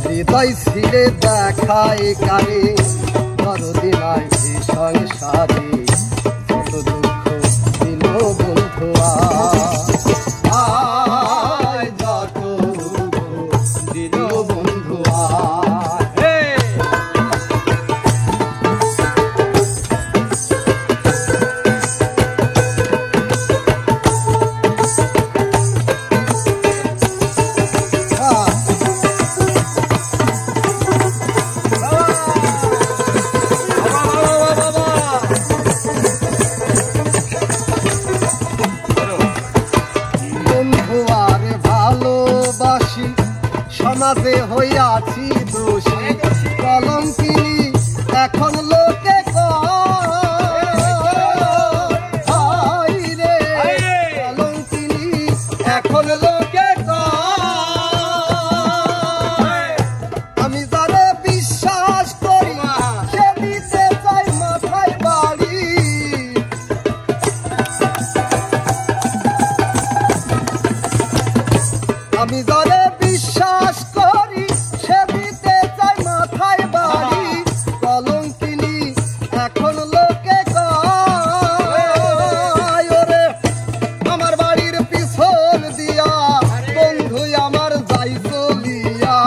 হৃদয় ছিঁড়ে দেখায় কারে দরদি নাই এই সংসারে কত দুঃখ দিল বন্ধু আয় যত দুঃখ দিল বন্ধু সমাজে হইয়াছি দোষী কলঙ্কিনী এখন লোকে কয় রে কলঙ্কিনী এখন লোকে কয় আমি যারে বিশ্বাস করি সে দিতে চাই মাথায় বাড়ি আমি যারে বিশ্বাস করি সে দিতে চাই মাথায় বাড়ি কলঙ্কিনী এখন লোকে কয় রে আমার বাড়ির পিছন দিয়া বন্ধু আমার যাই চলিয়া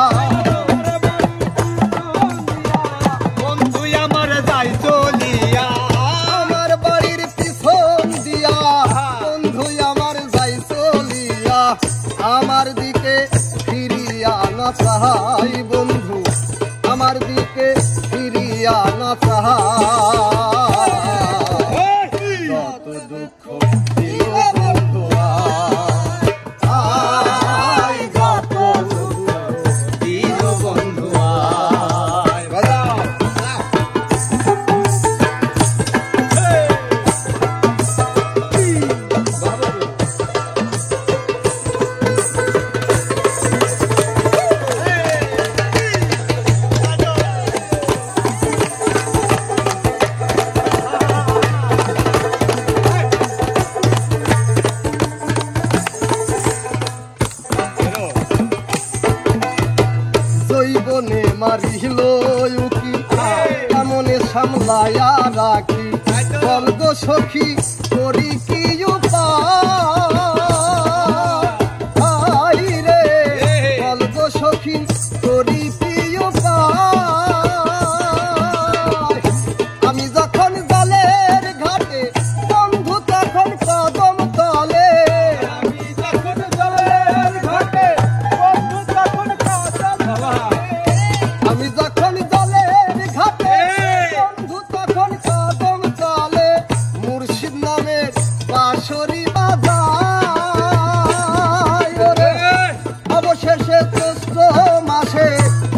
বন্ধু আমার যাই চলিয়া আমার বাড়ির পিছন দিয়া বন্ধু আমার যাই চলিয়া আমার দিকে ফিরিয়া না চাহাই বন্ধু আমার দিকে ফিরিয়া না চাহাই কত দুঃখ দিল বন্ধু আয় কত দুঃখ দিল বন্ধু জৈবনে মারিল উকি কেমনে সামলায়া রাখি বলগ সখী করি কি উপায় রে বলগ সখী করি কি উপায় আমি যখন জলের ঘাটে বন্ধু তখন কদম তলে আমি যখন জলের ঘাটে বন্ধু তখন আমি যখন জলের ঘাটে বন্ধু তখন কদম চলে মুর্শিদ নামের বাঁশরি বাজায় অবশেষে জ্যৈষ্ঠ মাসে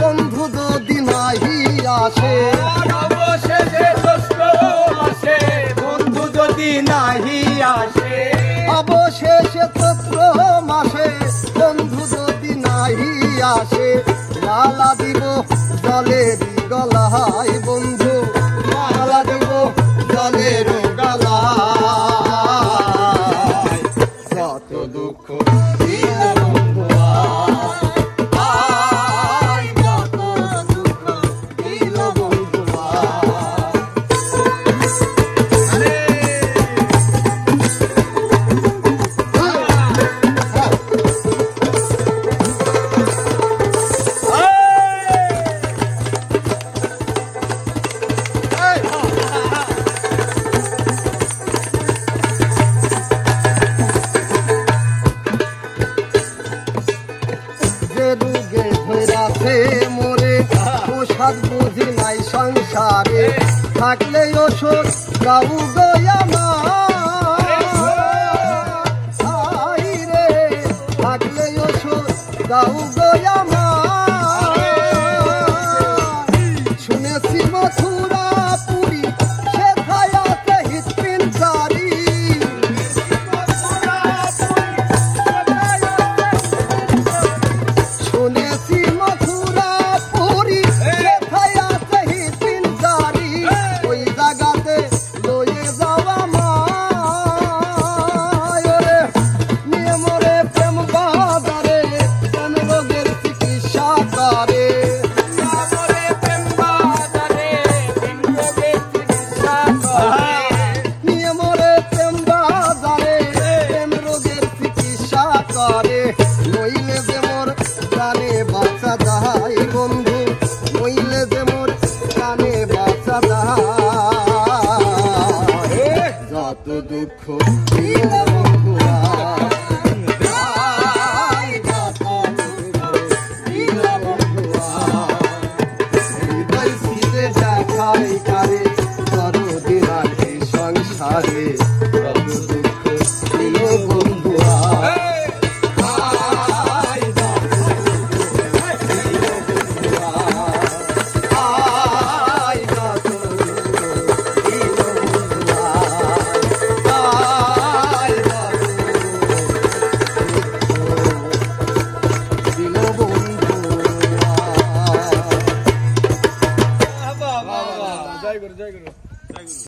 বন্ধু যদি নাহি আসে অবশেষে জ্যৈষ্ঠ মাসে বন্ধু যদি নাহি আসে অবশেষে চৈত্র মাসে বন্ধু যদি নাহি আসে মালা দিব জলের গলায় বন্ধু মালা দিব জলের গলায় কত দুঃখ দিল বন্ধু আয় কত দুঃখ দিল বন্ধু মোরে প্রসাদ বুঝি নাই সংসারে থাকলে ওষুধ গাউ গয়ামাই রে থাকলে ওষুধ গাউ গয়ামাই শুনেছি মথুরা পুরী সে খায়াতে হিতপিন চারি শুনেছি মথুরা পুরী সে খায়াতে হিতপিন চারি ওই জায়গাতে লয়ে যাওয়া বাঁচা দাহাই বন্ধু মইলে যে মোর কানে বাঁচা দাহাই যত দুঃখ দিল বন্ধু দেখাই কারে করদিন আগে সংসারে যত দুঃখ দিল বন্ধু জয় গুরু জয় গুরু জয় গুরু।